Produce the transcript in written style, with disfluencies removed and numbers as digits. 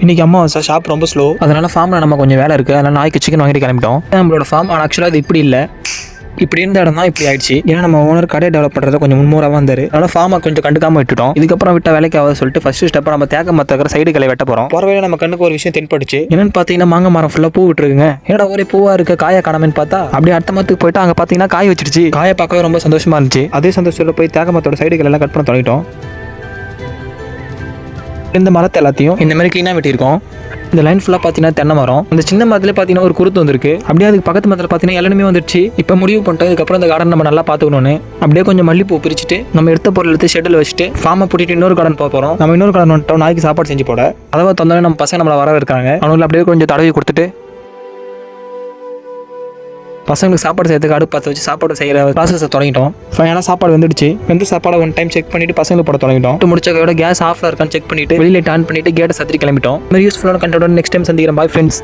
இன்னைக்கு அம்மா ஷாப் ரொம்ப ஸ்லோ, அதனால ஃபார்மில் நம்ம கொஞ்சம் வேலை இருக்குது. அதனால நாய்க்கு சிக்கன் வாங்கிட்டு கிளம்பிட்டோம். நம்மளோட ஃபார்ம் ஆனால் ஆக்சுவலாக அது இப்படி இல்லை, இப்படி இருந்த இடம் தான் இப்படி ஆயிடுச்சு. ஏன்னா நம்ம ஓனர் கடையை டெவலப் பண்ணுறத கொஞ்சம் முன்மூறாக வந்தார். அதனால ஃபார்மை கொஞ்சம் கண்டுக்காம விட்டுட்டோம். இதுக்கப்புறம் விட்ட வேலைக்கு ஆகாது சொல்லிட்டு ஃபர்ஸ்ட் ஸ்டெப்பாக நம்ம தேக்க மரத்துக்கிற சைடு கிளை வெட்ட போகிறோம். போகிற வேலை நம்ம கண்ணுக்கு ஒரு விஷயம் தென்பட்டுச்சு. என்னன்னு பார்த்தீங்கன்னா மாங்காய் மரம் ஃபுல்லாக பூ விட்டுருக்குங்க. ஏன்னா ஒரே பூவாக இருக்க காயை காணாமன்னு பார்த்தா அப்படியே அடுத்த மரத்துக்கு போயிட்டு அங்கே பார்த்தீங்கன்னா காய் வச்சிருச்சு. காயை பார்க்கவே ரொம்ப சந்தோஷமா இருந்துச்சு. அதே சந்தோஷத்தில் போய் தேக்க மரத்தோட சைடுகள் எல்லாம் கட் பண்ண தொடங்கிட்டோம். இந்த மரத்தை எல்லாத்தையும் இந்த மாதிரி க்ளீனாக வெட்டியிருக்கோம். இந்த லைன் ஃபுல்லாக பார்த்தீங்கன்னா தென்னை மரம். அந்த சின்ன மரத்துல பார்த்தீங்கன்னா ஒரு குருத்து வந்திருக்கு. அப்படியே அதுக்கு பக்கத்து மரத்தில் பார்த்தீங்கன்னா எல்லாமே வந்துருச்சு. இப்போ முடிவு பண்ணிட்டோம் இதுக்கப்புறம் இந்த கார்டன் நம்ம நல்லா பார்த்துக்கணும்னு. அப்படியே கொஞ்சம் மல்லிப்பூ பிரிச்சுட்டு நம்ம எடுத்த பொருள் எடுத்து ஷெட்டில் வச்சுட்டு ஃபார்மை பூட்டிட்டு இன்னொரு கார்டன் போக போகிறோம். நம்ம இன்னொரு கார்டன் வந்துட்டோம். நாய்க்கு சாப்பாடு செஞ்சு போட அதாவது தந்தோடனே நம்ம பசங்க நம்மளை வர இருக்காங்க. அவங்களுக்கு அப்படியே கொஞ்சம் தடவி கொடுத்துட்டு பசங்களுக்கு சாப்பாடு செய்யறதுக்கு அடுப்பு பற்ற வச்சு சாப்பாடு செய்கிற ப்ராசஸை தொடங்கிட்டோம். ஏன்னா சாப்பாடு வந்துடுச்சு. வெந்த சாப்பாடை ஒன் டைம் செக் பண்ணிட்டு பசங்களுக்கு போட தொடங்கிட்டோம். முடிச்ச கேஸ் ஆஃப்ல இருக்கான்னு செக் பண்ணிட்டு வெளியில ஆன் பண்ணிட்டு கேட்டை சத்திரி கிளம்பிட்டோம். யூஸ்ஃபுல்லான கண்டென்ட் நெக்ஸ்ட் டைம் சந்திக்கிறேன். Bye friends.